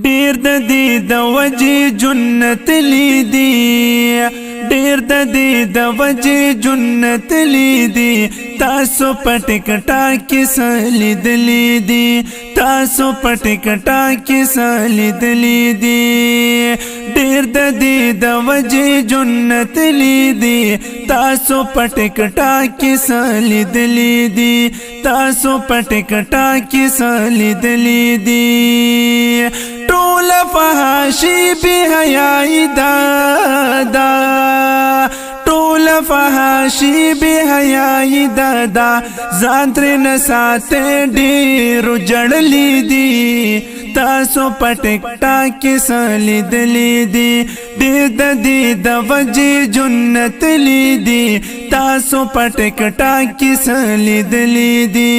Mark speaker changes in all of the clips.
Speaker 1: ډیر د دې د وجې جنت لیدي ډیر د دې د وجې جنت لیدي تاسو په ټکټا کې سلیدلې دي تاسو په ټکټا کې سلیدلې دي ډیر د دې د وجې جنت لیدي تاسو په ټکټا کې سلیدلې دي تاسو په ټکټا کې سلیدلې دي ټول فحاشي به حیاي دادا ټول فحاشي به حیاي دادا ځان تر نه ساته ډېر جړلې دي تاسو په ټکټا کې سلیدلې دي ډېر د دې د وجې جنت لیدي تاسو په ټکټا کې سلیدلې دي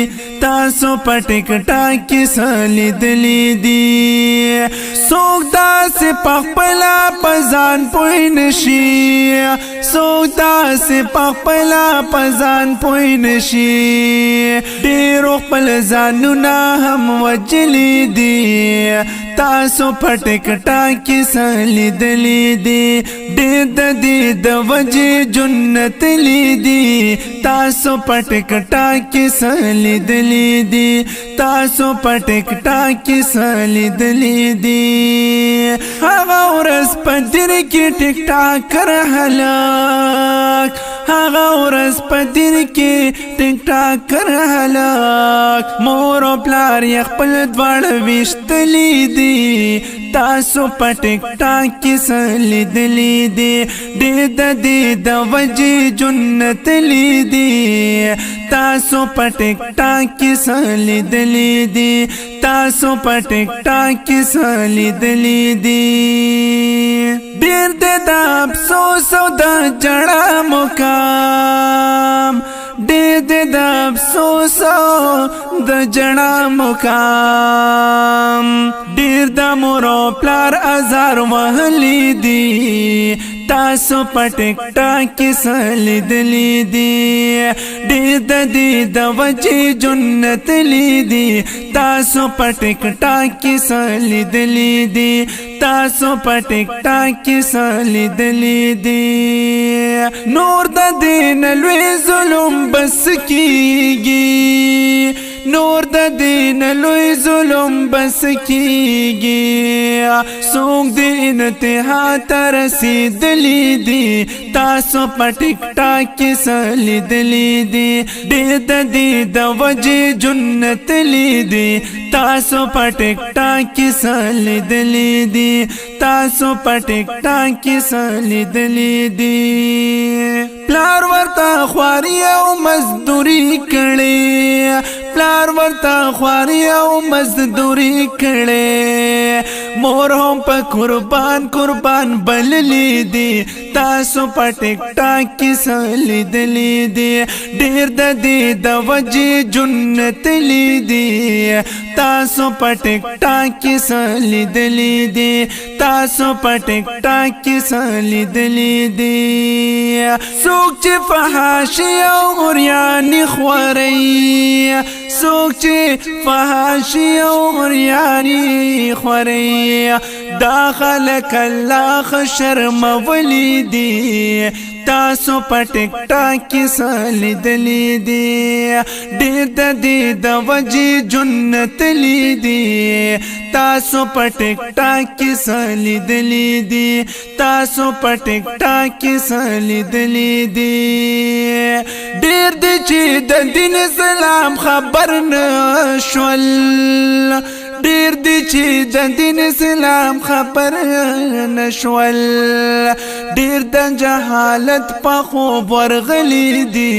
Speaker 1: تاسو په ټکټا کې سلیدلې دي څوک داسې په خپله په ځان پوه نشي څوک داسې په خپله په ځان پوه نشي ډېرو خپل ځانونه هم وجلي دي تاسو په ټکټا کې سلیدلې دي ډېر د دې د وجې جنت لیدي تاسو په ټکټا کې سلیدلې دي تاسو په ټکټا کې سلیدلې دي هغه ورځ په دیر کې ټیک ټاکر هلاک هغه ورځ په دیر کې ټیک ټاکر هلاک مور او پلار یې خپل دواړه ویشتلې دي تاسو په ټکټا کې سلیدلې دي ډېر د دې د وجې جنت لیدي تاسو په ټکټا کې سلیدلې دي تاسو په ټکټا کې سلیدلې دي ډېر د افسوس او د جړا مقام ډېر د افسوس او د جړا مقام ډېر د مور او پلار ازار وهلې دي تاسو په ټکټا کې سلیدلې دي ډېر د دې د وجې جنت لیدي تاسو په ټکټا کې سلیدلې دي تاسو په ټکټا کې سلیدلې دي نور د دین لوی ظلم بس کیږي نور د دین لوی ظلم بس کیږي څوک د انتها ته رسېدلې دي تاسو په ټکټا کې سلیدلې دي ډېر د دې د وجې جنت لیدي تاسو په ټکټا کې سلیدلې دي تاسو په ټکټا کې سلیدلې دي پلار ورته خواري او مزدوري کړي پلار ورته خواري او مزدوري کړي مور هم په قربان قربان بللې دي تاسو په ټکټا کې سلیدلې دي ډېر د دې د وجې جنت لیدي تاسو په ټکټا کې سلیدلې دي تاسو په ټکټا کې سلیدلې دي څوک چې فحاشي او غریاني خوري څوک چې فحاشي او غریاني خوري دا خلک الله شرمولی دي تاسو په ټکټا کې سلیدلې دي ډېر د دې د وجې جنت لیدي تاسو په ټکټا کې سلیدلې دي تاسو په ټکټا کې سلیدلې دي ډېر دي چې د دین اسلام خبر نشول ډېر دي چې د دین اسلام خبر نشول ډېر د جهالت په خوب ورغلي دي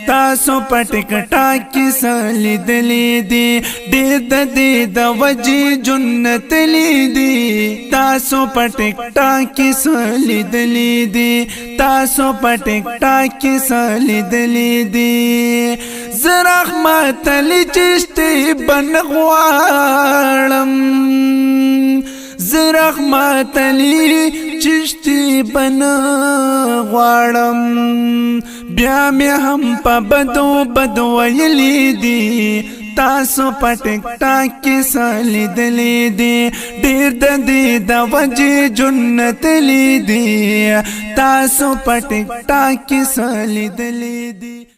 Speaker 1: تاسو په ټکټا کې سلیدلې دي ډېر د دې د وجې جنت لیدي تاسو په ټکټا کې سلیدلې دي تاسو په ټکټا کې سلیدلې دي زه رحمت علی چشتي بن غواړم زه رحمت علی چشتي بن غواړم بیا مې هم په بدو بدو ویلې دي تاسو پټک ټاکي سالي دلی دي ډیر د دې د وجه جنت لیدي تاسو پټک ټاکي سالي دلی دي